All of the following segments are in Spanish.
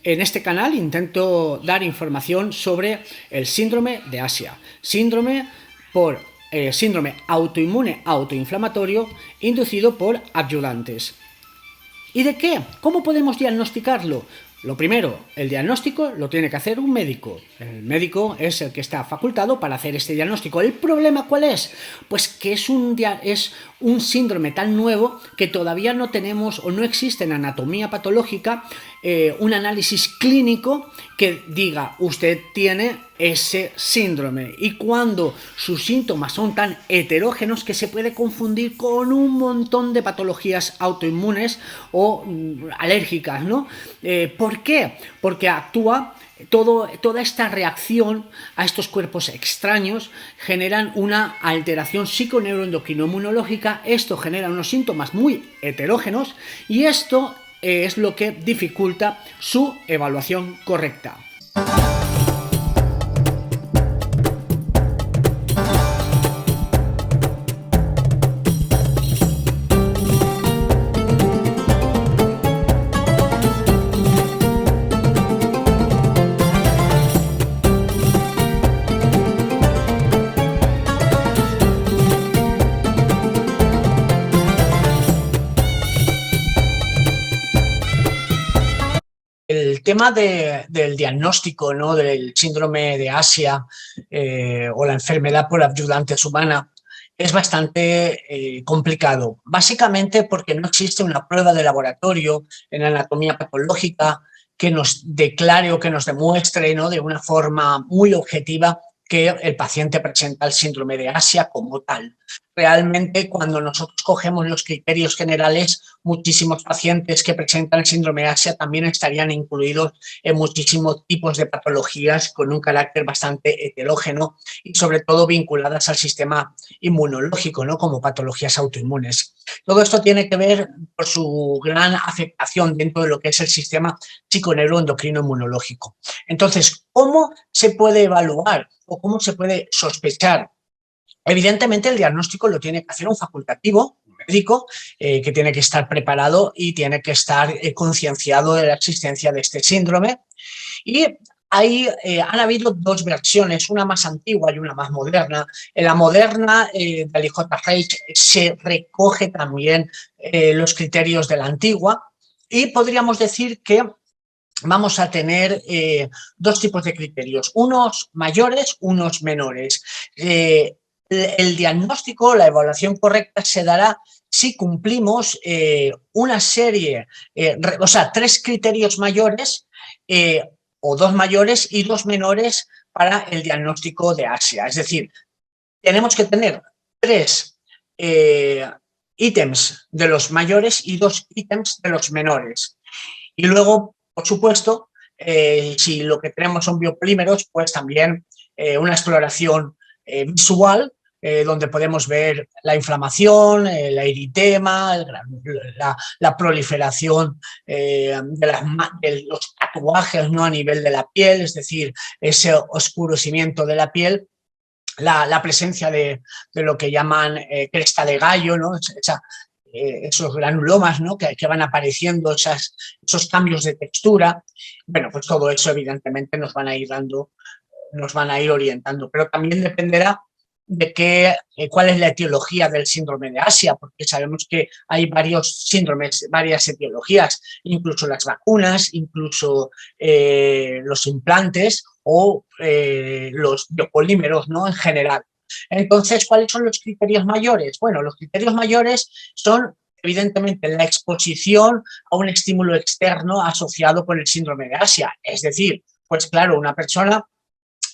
En este canal intento dar información sobre el síndrome de Asia, síndrome autoinmune autoinflamatorio inducido por adyuvantes. ¿Y de qué? ¿Cómo podemos diagnosticarlo? Lo primero, el diagnóstico lo tiene que hacer un médico. El médico es el que está facultado para hacer este diagnóstico. ¿El problema cuál es? Pues que es un síndrome tan nuevo que todavía no tenemos o no existe en anatomía patológica un análisis clínico que diga usted tiene ese síndrome, y cuando sus síntomas son tan heterógenos que se puede confundir con un montón de patologías autoinmunes o alérgicas, ¿no? ¿Por qué? Porque actúa toda esta reacción a estos cuerpos extraños, generan una alteración psiconeuroendocrinoinmunológica. Esto genera unos síntomas muy heterógenos y esto es lo que dificulta su evaluación correcta. El tema del diagnóstico, ¿no?, del síndrome de Asia o la enfermedad por adyuvantes humana es bastante complicado, básicamente porque no existe una prueba de laboratorio en anatomía patológica que nos declare o que nos demuestre, ¿no?, de una forma muy objetiva que el paciente presenta el síndrome de Asia como tal. Realmente, cuando nosotros cogemos los criterios generales, muchísimos pacientes que presentan el síndrome de Asia también estarían incluidos en muchísimos tipos de patologías con un carácter bastante heterógeno y sobre todo vinculadas al sistema inmunológico, ¿no?, como patologías autoinmunes. Todo esto tiene que ver por su gran afectación dentro de lo que es el sistema psiconeuroendocrino inmunológico. Entonces, ¿cómo se puede evaluar o cómo se puede sospechar? Evidentemente, el diagnóstico lo tiene que hacer un facultativo, un médico, que tiene que estar preparado y tiene que estar concienciado de la existencia de este síndrome. Y ahí han habido dos versiones, una más antigua y una más moderna. En la moderna del IJH se recoge también los criterios de la antigua y podríamos decir que vamos a tener dos tipos de criterios, unos mayores, unos menores. El diagnóstico, la evaluación correcta se dará si cumplimos una serie, o sea, tres criterios mayores o dos mayores y dos menores para el diagnóstico de Asia. Es decir, tenemos que tener tres ítems de los mayores y dos ítems de los menores. Y luego, por supuesto, si lo que tenemos son biopolímeros, pues también una exploración visual, donde podemos ver la inflamación, el eritema, la proliferación de los tatuajes, ¿no?, a nivel de la piel, es decir, ese oscurecimiento de la piel, la presencia de lo que llaman cresta de gallo, ¿no?, esos granulomas, ¿no?, que van apareciendo, esos cambios de textura. Bueno, pues todo eso evidentemente nos van a ir orientando, pero también dependerá de cuál es la etiología del síndrome de Asia, porque sabemos que hay varios síndromes, varias etiologías, incluso las vacunas, incluso los implantes o los biopolímeros, ¿no?, en general. Entonces, ¿cuáles son los criterios mayores? Bueno, los criterios mayores son evidentemente la exposición a un estímulo externo asociado con el síndrome de Asia. Es decir, pues claro, una persona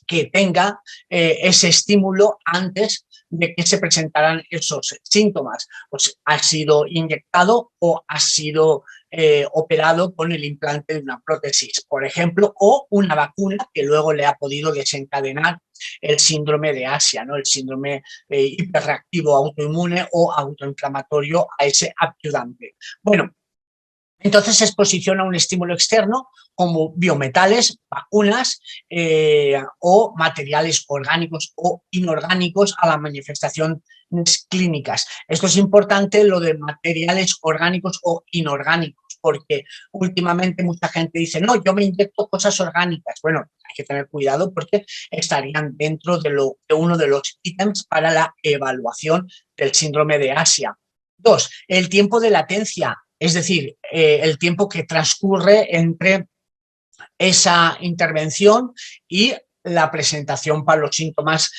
que tenga ese estímulo antes de que se presentaran esos síntomas, pues ha sido inyectado o ha sido operado con el implante de una prótesis, por ejemplo, o una vacuna que luego le ha podido desencadenar el síndrome de Asia, ¿no?, el síndrome hiperreactivo autoinmune o autoinflamatorio a ese adyuvante. Bueno, entonces se exposición a un estímulo externo como biometales, vacunas o materiales orgánicos o inorgánicos a las manifestaciones clínicas. Esto es importante, lo de materiales orgánicos o inorgánicos, porque últimamente mucha gente dice, no, yo me inyecto cosas orgánicas. Bueno, hay que tener cuidado porque estarían dentro de uno de los ítems para la evaluación del síndrome de Asia. 2, el tiempo de latencia, es decir, el tiempo que transcurre entre esa intervención y la presentación para los síntomas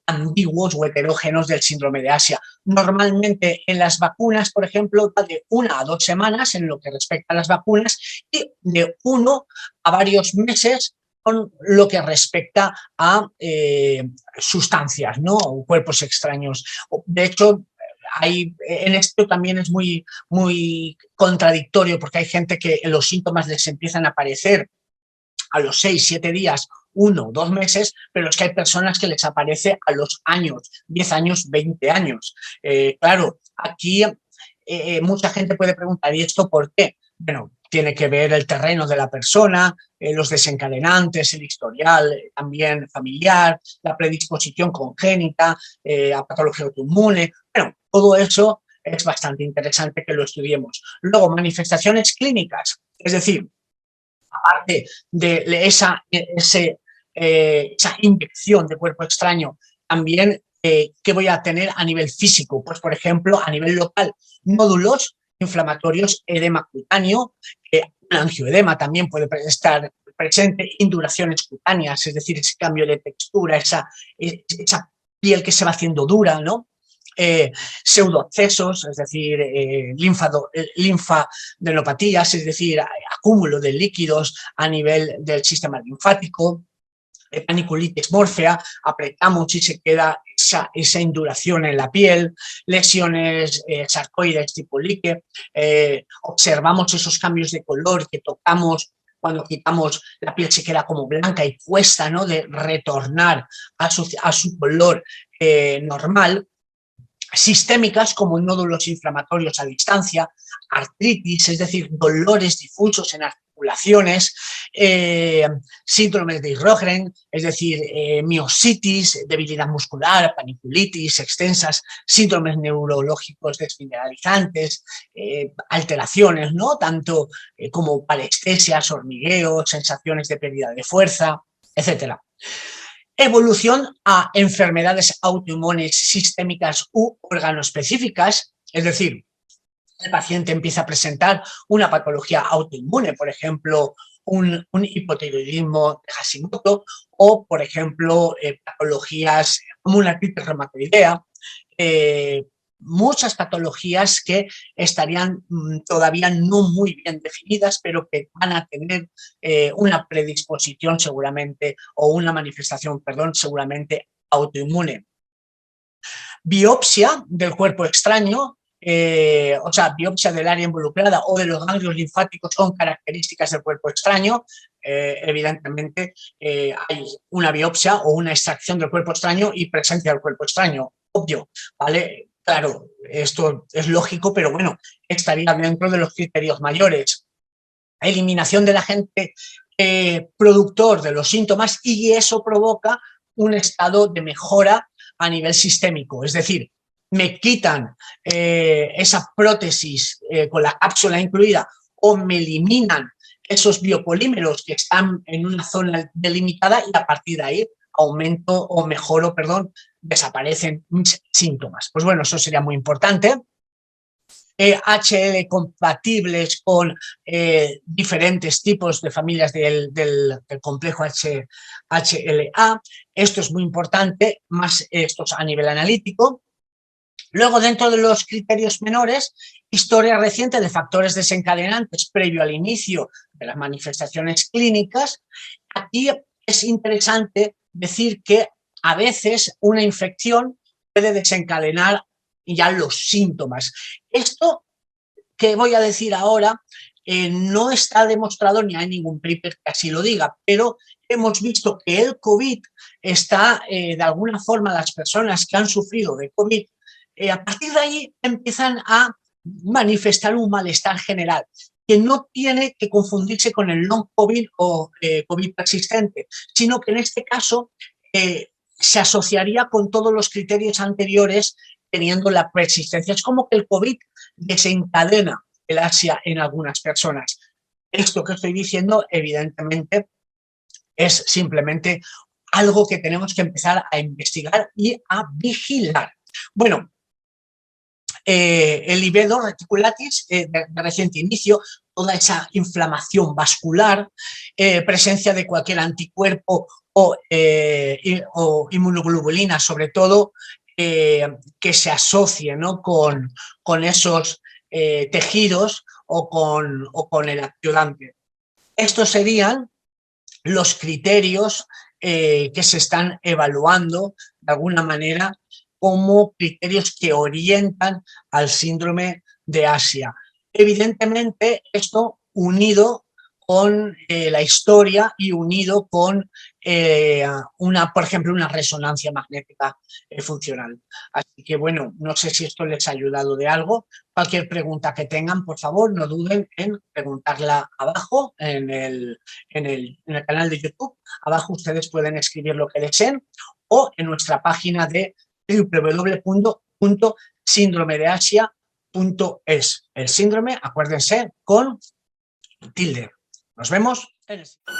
ambiguos o heterógenos del síndrome de Asia. Normalmente en las vacunas, por ejemplo, va de 1 a 2 semanas en lo que respecta a las vacunas y de 1 a varios meses con lo que respecta a sustancias, ¿no? O cuerpos extraños. De hecho, en esto también es muy, muy contradictorio porque hay gente que los síntomas les empiezan a aparecer a los 6, 7 días, 1, 2 meses, pero es que hay personas que les aparece a los años, 10 años, 20 años. Claro, aquí mucha gente puede preguntar, ¿y esto por qué? Bueno, tiene que ver el terreno de la persona, los desencadenantes, el historial también familiar, la predisposición congénita, a patología autoinmune. Bueno, todo eso es bastante interesante que lo estudiemos. Luego, manifestaciones clínicas, es decir, aparte de esa inyección de cuerpo extraño, también ¿qué voy a tener a nivel físico? Pues, por ejemplo, a nivel local, nódulos inflamatorios, edema cutáneo, un angioedema también puede estar presente, induraciones cutáneas, es decir, ese cambio de textura, esa piel que se va haciendo dura, ¿no? Pseudoabscesos, es decir, linfadenopatías, es decir, acúmulo de líquidos a nivel del sistema linfático, paniculitis mórfea, apretamos y se queda esa induración en la piel, lesiones sarcoides tipo Lique, observamos esos cambios de color que tocamos. Cuando quitamos la piel se queda como blanca y cuesta, ¿no?, de retornar a su color normal. Sistémicas como nódulos inflamatorios a distancia, artritis, es decir, dolores difusos en articulaciones, síndromes de Sjögren, es decir, miositis, debilidad muscular, paniculitis extensas, síndromes neurológicos desmineralizantes, alteraciones, ¿no?, tanto como parestesias, hormigueos, sensaciones de pérdida de fuerza, etcétera. Evolución a enfermedades autoinmunes sistémicas u organoespecíficas, es decir, el paciente empieza a presentar una patología autoinmune, por ejemplo, un hipotiroidismo de Hashimoto o, por ejemplo, patologías como una artritis reumatoidea, muchas patologías que estarían todavía no muy bien definidas, pero que van a tener una predisposición seguramente o una manifestación, perdón, seguramente autoinmune. Biopsia del cuerpo extraño, o sea, biopsia del área involucrada o de los ganglios linfáticos con características del cuerpo extraño. Evidentemente hay una biopsia o una extracción del cuerpo extraño y presencia del cuerpo extraño, obvio, ¿vale? Claro, esto es lógico, pero bueno, estaría dentro de los criterios mayores. Eliminación del agente productor de los síntomas y eso provoca un estado de mejora a nivel sistémico, es decir, me quitan esa prótesis con la cápsula incluida o me eliminan esos biopolímeros que están en una zona delimitada y a partir de ahí aumento o mejoro, perdón, desaparecen mis síntomas. Pues bueno, eso sería muy importante. HL compatibles con diferentes tipos de familias del complejo HLA. Esto es muy importante, más estos a nivel analítico. Luego, dentro de los criterios menores, historia reciente de factores desencadenantes previo al inicio de las manifestaciones clínicas. Aquí es interesante decir que a veces una infección puede desencadenar ya los síntomas. Esto que voy a decir ahora no está demostrado ni hay ningún paper que así lo diga, pero hemos visto que el COVID está, de alguna forma, las personas que han sufrido de COVID, a partir de ahí empiezan a manifestar un malestar general que no tiene que confundirse con el long COVID o COVID persistente, sino que en este caso se asociaría con todos los criterios anteriores teniendo la persistencia. Es como que el COVID desencadena hiperplasia en algunas personas. Esto que estoy diciendo, evidentemente, es simplemente algo que tenemos que empezar a investigar y a vigilar. Bueno, el livedo reticulatis de reciente inicio, toda esa inflamación vascular, presencia de cualquier anticuerpo o inmunoglobulina, sobre todo, que se asocie, ¿no?, con esos tejidos o con el ayudante. Estos serían los criterios que se están evaluando de alguna manera como criterios que orientan al síndrome de Asia. Evidentemente, esto unido con la historia y unido con por ejemplo, una resonancia magnética funcional. Así que, bueno, no sé si esto les ha ayudado de algo. Cualquier pregunta que tengan, por favor, no duden en preguntarla abajo en el canal de YouTube. Abajo ustedes pueden escribir lo que deseen o en nuestra página de www.síndromedeasia.es. El síndrome, acuérdense, con tilde. Nos vemos en el siguiente.